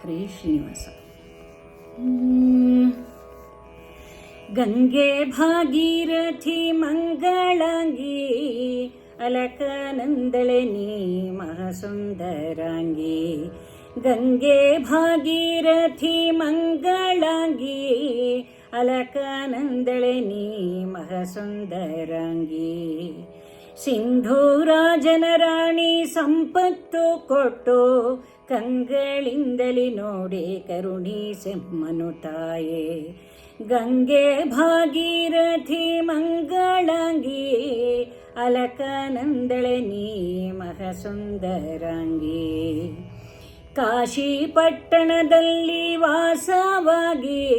ಹರೇ ಶ್ರೀನಿವಾಸ. ಗಂಗೆ ಭಾಗೀರಥಿ ಮಂಗಳಾಂಗಿ ಅಲಕನಂದಳೆ ನೀ ಮಹಾಸುಂದರಾಂಗಿ. ಗಂಗೆ ಭಾಗೀರಥಿ ಮಂಗಳಾಂಗಿ ಅಲಕನಂದಳೆ ನೀ ಮಹಾಸುಂದರಾಂಗಿ. ಸಿಂಧೂರಾಜನ ರಾಣಿ ಸಂಪತ್ತು ಕೊಟ್ಟು ಕಂಗಳಿಂದಲಿ ನೋಡಿ ಕರುಣಿಸೆಮ್ಮನು ತಾಯೇ. ಗಂಗೆ ಭಾಗೀರಥಿ ಮಂಗಳಾಂಗಿ ಅಲಕನಂದಳೆ ನೀ ಮಹಾಸುಂದರಾಂಗಿ. ಕಾಶಿ ಪಟ್ಟಣದಲ್ಲಿ ವಾಸವಾಗಿ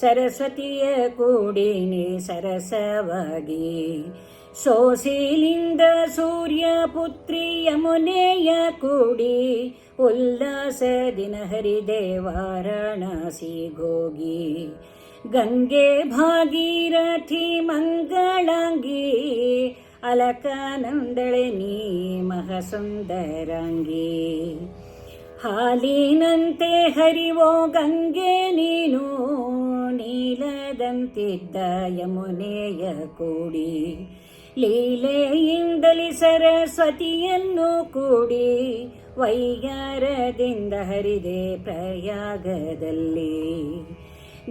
ಸರಸ್ವತಿಯ ಕೂಡಿನಿ ಸರಸವಾಗಿ. ಸೋಸಿಲಿಂದ ಸೂರ್ಯ ಪುತ್ರಿ ಯಮುನೆಯ ಕೂಡಿ ಉಲ್ಲಾಸದಿನ ಹರಿದೆ ವಾರಾಣಸಿಗೋಗಿ. ಗಂಗೆ ಭಾಗೀರಥಿ ಮಂಗಳಾಂಗಿ ಅಲಕನಂದಳೆ ನೀ ಮಹಾಸುಂದರಾಂಗಿ. ಹಾಲಿನಂತೆ ಹರಿವೋ ಗಂಗೆ ನೀನು ನೀಲದಂತಿದ್ದ ಯಮುನೆಯ ಕೂಡಿ. ಲೀಲೆಯಿಂದಲಿ ಸರಸ್ವತಿಯನ್ನು ಕೂಡಿ ವೈಯಾರದಿಂದ ಹರಿದೆ ಪ್ರಯಾಗದಲ್ಲಿ.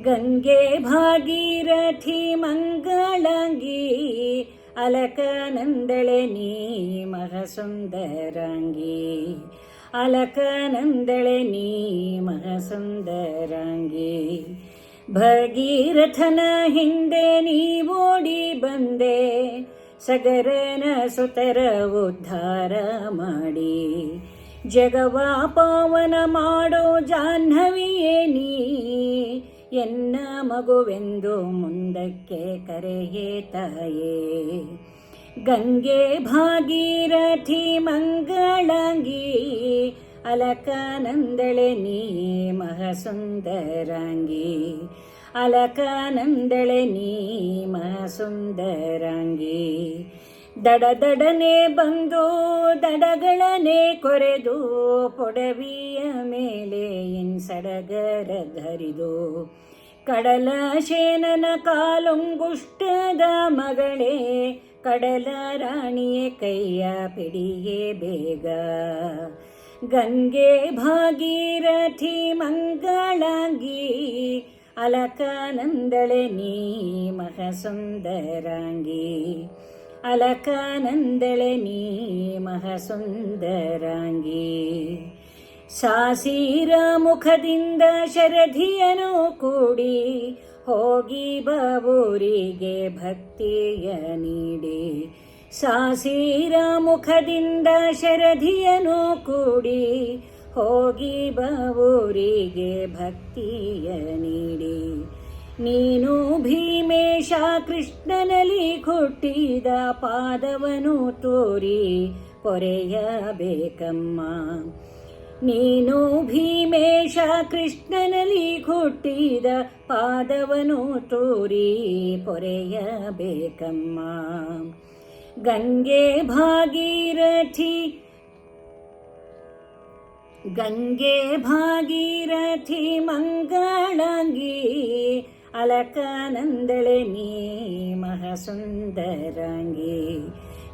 ಗಂಗೆ ಭಾಗೀರಥಿ ಮಂಗಳಾಂಗಿ ಅಲಕನಂದಳೆ ನೀ ಮಹಾಸುಂದರಾಂಗಿ. ಅಲಕನಂದಳೆ ನೀ ಮಹಾಸುಂದರಾಂಗಿ. ಭಗೀರಥನ ಹಿಂದೆ ನೀವೋಡಿ ಬಂದೆ ಸಗರನ ಸುತರ ಉದ್ಧಾರ ಮಾಡಿ. ಜಗವ ಪಾವನ ಮಾಡೋ ಜಾಹ್ನವಿಯೇ ನೀ ಎನ್ನ ಮಗುವೆಂದು ಮುಂದಕ್ಕೆ ಕರೆಯೇ ತಾಯೇ. ಗಂಗೆ ಭಾಗೀರಥಿ ಮಂಗಳಾಂಗಿ ಅಲಕನಂದಳೆ ನೀ ಮಹಾಸುಂದರಾಂಗಿ. ಅಲಕನಂದಳೆ ನೀ ಮಹಾಸುಂದರಾಂಗಿ. ದಡದಡನೆ ಬಂದು ದಡಗಳನೆ ಕೊರೆದು ಪೊಡವಿಯ ಮೇಲೆ ಸಡಗರ ಧರಿದು. ಕಡಲ ಶೇನನ ಕಾಲುಂಗುಷ್ಟದ ಮಗಳೇ ಕಡಲ ರಾಣಿಯೇ ಕೈಯ ಪಿಡಿಯೇ ಬೇಗ. ಗಂಗೆ ಭಾಗೀರಥಿ ಮಂಗಳಾಂಗಿ ಅಲಕನಂದಳೆ ನೀ ಮಹಾಸುಂದರಾಂಗಿ. ಅಲಕನಂದಳೆ ನೀ ಮಹಾಸುಂದರಾಂಗಿ. ಸಾಸಿರ ಮುಖದಿಂದ ಶರಧಿಯನು ಕೂಡಿ ಹೋಗಿ ಬಾವೂರಿಗೆ ಭಕ್ತಿಯ ನೀಡಿ. ಸಾಸಿರ ಮುಖದಿಂದ ಶರಧಿಯನು ಕೂಡಿ ಹೋಗಿ ಬಾವೂರಿಗೆ ಭಕ್ತಿಯ ನೀಡಿ. ನೀನು ಭೀಮೇಶ ಕೃಷ್ಣನಲ್ಲಿ ಹುಟ್ಟಿದ ಪಾದವನು ತೋರಿ ಪೊರೆಯಬೇಕಮ್ಮ. ನೀನು ಭೀಮೇಶ ಕೃಷ್ಣನಲ್ಲಿ ಹುಟ್ಟಿದ ಪಾದವನು ತೋರಿ ಪೊರೆಯಬೇಕಮ್ಮ. ಗಂಗೆ ಭಾಗೀರಥಿ ಗಂಗೆ ಭಾಗೀರಥಿ ಮಂಗಳಾಂಗಿ ಅಲಕನಂದಳೆ ನೀ ಮಹಾಸುಂದರಾಂಗಿ.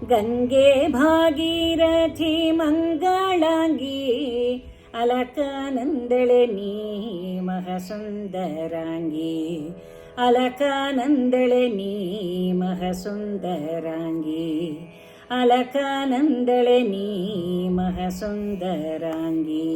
ಗಂಗೆ ಭಾಗೀರಥಿ ಮಂಗಳಾಂಗಿ ಅಲಕನಂದಳೆ ನೀ ಮಹಾಸುಂದರಾಂಗಿ. ಅಲಕನಂದಳೆ ನೀ ಮಹಾಸುಂದರಾಂಗಿ. ಅಲಕನಂದಳೆ ನೀ ಮಹಾಸುಂದರಾಂಗಿ.